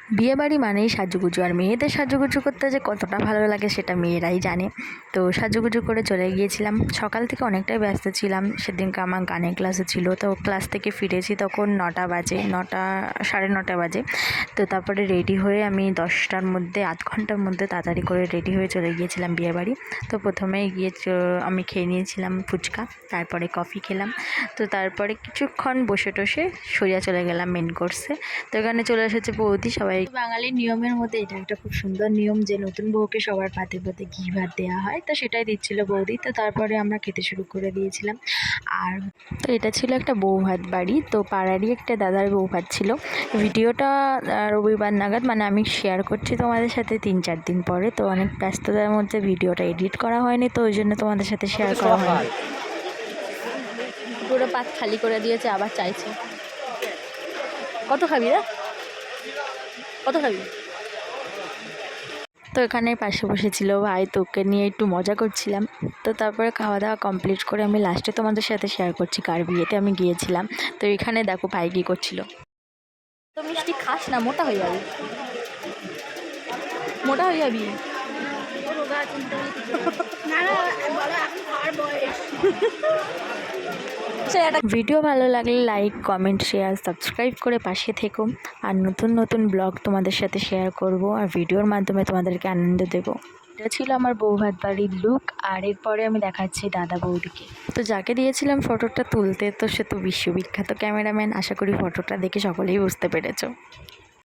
বিয়েবাড়ি মানেই সাজুগুজু, আর মেয়েদের সাজুগুজু করতে যে কতটা ভালো লাগে সেটা মেয়েরাই জানে। তো সাজুগুজু করে চলে গিয়েছিলাম। সকাল থেকে অনেকটাই ব্যস্ত ছিলাম, সেদিনকে আমার গানের ক্লাসে ছিল। তো ক্লাস থেকে ফিরেছি তখন 9টা বাজে, 9টা সাড়ে 9টা বাজে। তো তারপরে রেডি হয়ে আমি 10টার মধ্যে, আধ ঘন্টার মধ্যে তাড়াতাড়ি করে রেডি হয়ে চলে গিয়েছিলাম বিয়েবাড়ি। তো প্রথমেই গিয়ে আমি খেয়ে নিয়েছিলাম ফুচকা, তারপরে কফি খেলাম। তো তারপরে কিছুক্ষণ বসে টসে সোজা চলে গেলাম মেন কোর্সে। তো এখানে চলে এসেছে বৌদি। সবাই, বাঙালির নিয়মের মধ্যে এটা একটা খুব সুন্দর নিয়ম যে নতুন বউকে সবার পাতে পাতে ঘি ভাত দেওয়া হয়। তো সেটাই দিচ্ছিল বৌদি। তো তারপরে আমরা খেতে শুরু করে দিয়েছিলাম। আর তো এটা ছিল একটা বউ ভাত বাড়ি, তো পাড়ারই একটা দাদার বউ ভাত ছিল। ভিডিওটা রবিবার নাগাদ, মানে আমি শেয়ার করছি তোমাদের সাথে 3-4 দিন পরে। তো অনেক ব্যস্ততার মধ্যে ভিডিওটা এডিট করা হয়নি, তো ওই জন্য তোমাদের সাথে শেয়ার করা হয়নি। পুরো পাত খালি করে দিয়েছে, আবার চাইছে। কত খাবি রে, কত খাবি? তো এখানে পাশে বসেছিল ভাই, তোকে নিয়ে একটু মজা করছিলাম। তো তারপরে খাওয়া দাওয়া কমপ্লিট করে আমি লাস্টে তোমাদের সাথে শেয়ার করছি কার বিয়েতে আমি গিয়েছিলাম। তো এখানে দেখো ভাই কী করছিল। তো মিষ্টি খাস না, মোটা হয়ে যাবি, মোটা হয়ে যাবি। ভিডিও ভালো লাগলে লাইক, কমেন্ট, শেয়ার, সাবস্ক্রাইব করে পাশে থেকো। আর নতুন নতুন ব্লগ তোমাদের সাথে শেয়ার করব, আর ভিডিওর মাধ্যমে তোমাদেরকে আনন্দ দেবো। এটা ছিল আমার বউ ভাত বাড়ির লুক। আর এরপরে আমি দেখাচ্ছি দাদা বৌদিকে। তো যাকে দিয়েছিলাম ফটোটা তুলতে, তো সে তো বিশ্ববিখ্যাত ক্যামেরাম্যান। আশা করি ফটোটা দেখে সকলেই বুঝতে পেরেছো।